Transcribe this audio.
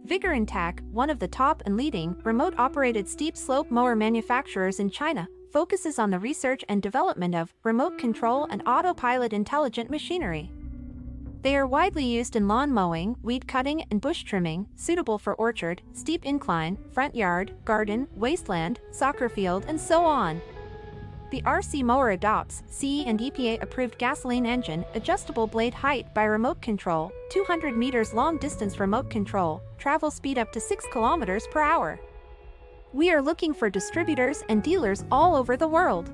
Vigorun Tech, one of the top and leading remote-operated steep-slope mower manufacturers in China, focuses on the research and development of remote control and autopilot intelligent machinery. They are widely used in lawn mowing, weed cutting, and bush trimming, suitable for orchard, steep incline, front yard, garden, wasteland, soccer field, and so on. The RC mower adopts CE and EPA-approved gasoline engine, adjustable blade height by remote control, 200 meters long distance remote control, travel speed up to 6 kilometers per hour. We are looking for distributors and dealers all over the world.